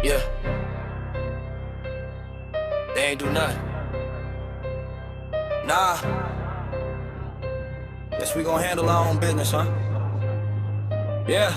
Yeah. They ain't do nothing. Nah. Guess we gon' handle our own business, huh? Yeah.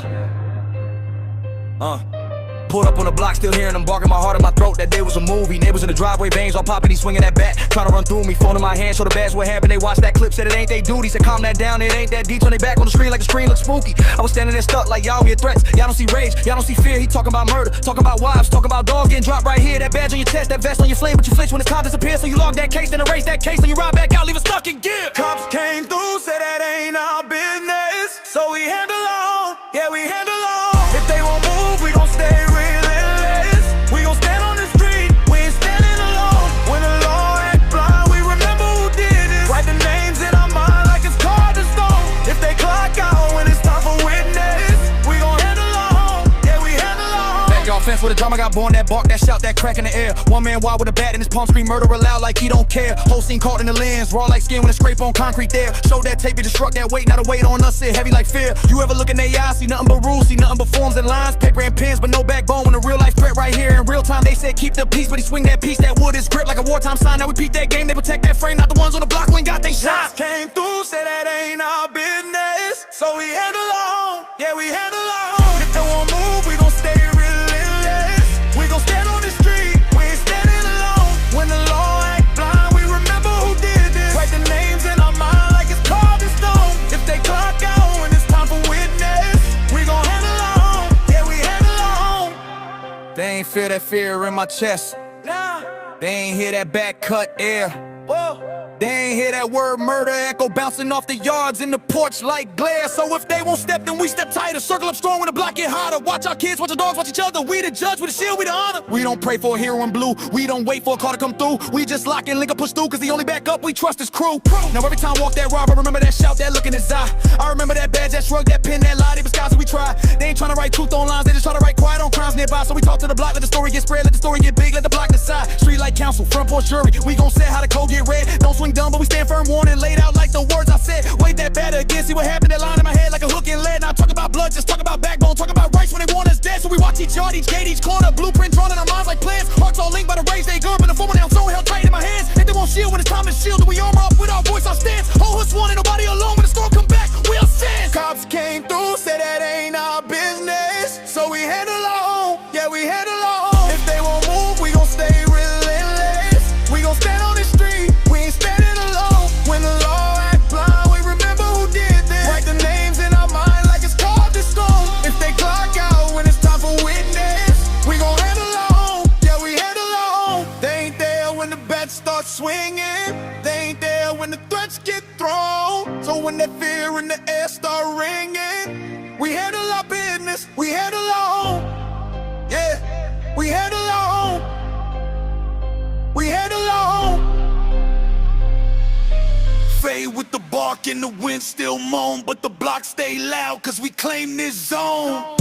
Pulled up on the block, still hearing them barking my heart in my throat. That day was a movie. Neighbors in the driveway, veins all popping, he swinging that bat, trying to run through me. Phone in my hand, show the bags what happened. They watched that clip, said it ain't they duty. Said calm that down, it ain't that deep. Turn they back on the screen like the screen looks spooky. I was standing there stuck like y'all hear threats. Y'all don't see rage, y'all don't see fear. He talking about murder, talking about wives, talking about dog getting dropped right here. That badge on your chest, that vest on your flame, but you flinch when the cop disappears. So you log that case, then erase that case, then you ride back out, leave it stuck in gear. Cops came through, said that ain't our business, so we handle on, yeah we handle on. If they won't move, we gon' stay relentless. We gon' stand on the street, we ain't standing alone. When the law act blind, we remember who did it. Write the names in our mind like it's carved in stone. If they clock out when it's time for witness, we gon' handle on, yeah we handle on. Backyard fence where the drama got born, that bark, that shout, that crack in the air. One man wild with a bat in his palm, scream murder aloud like he don't care. Whole scene caught in the lens, raw like skin when it scrape on concrete there. Show that tape, it just struck that weight, now the weight on us sit heavy like fear. You ever look in their eyes, see nothing but rules, see nothing but forms and lines, paper and pens, but no backbone. When a real life threat right here in real time, they said keep the peace, but he swing that piece, that wood is grip like a wartime sign. Now we peep that game, they protect that frame, not the ones on the block who ain't got they shots. Came through, said that ain't our business, so we handle on, yeah we handle on. If they won't move, we gon' stay relentless. We gon' stand on the street, we ain't standing alone. When the law act blind, we remember who did this. Write the names in our mind like it's carved in stone. If they clock out when it's time for witness, we gon' handle on, yeah we handle on. They ain't feel that fear in my chest. Nah. They ain't hear that back cut air. Whoa. They ain't hear that word murder echo bouncing off the yards in the porch like glare. So if they won't step, then we step tighter. Circle up strong when the block get hotter. Watch our kids, watch our dogs, watch each other. We the judge, we the shield, we the honor. We don't pray for a hero in blue. We don't wait for a call to come through. We just lock and link up, push through, cause the only backup we trust is crew. Now every time I walk that rob, I remember that shout, that look in his eye. I remember that badge, that shrug, that pin, that lie. They disguise what we try. They ain't trying to write truth on lines, they just try to write quiet on crimes nearby. So we talk to the block, let the story get spread, let the story get big, let the block decide. Street light council, front porch jury. We gon' say how the code get read. Don't swing dumb, but we stand firm. Warning laid out like the words I said. Wait that batter again, see what happened. That line in my head like a hook and lead. Now talk about blood, just talk about backbone. Talk about rights when they want us dead. So we watch each yard, each gate, each corner. Blueprint drawn in our minds like plans. Hearts all linked by the rage they good, but the 4 ounce zone held tight in my hands. If they won't shield when it's time to shield, then we armor up with our voice, our stance. Whole hood's one, ain't nobody alone. When the storm come back, we'll stand. Cops came through, said that ain't our business, so we handle on, yeah we handle on. If they won't move, we gon' stay relentless. We gon' stand on the street, we ain't standing alone. When the law act blind, we remember who did this. Write the names in our mind like it's carved in stone. If they clock out when it's time for witness, we gon' handle on, yeah we handle on. They ain't there when the bats start swinging. They ain't there when the threats get thrown. So when that fear in the air start ringing, we handle our business, we handle on, yeah we handle on, we handle on. Fade with the bark and the wind still moan, but the block stay loud cause we claim this zone.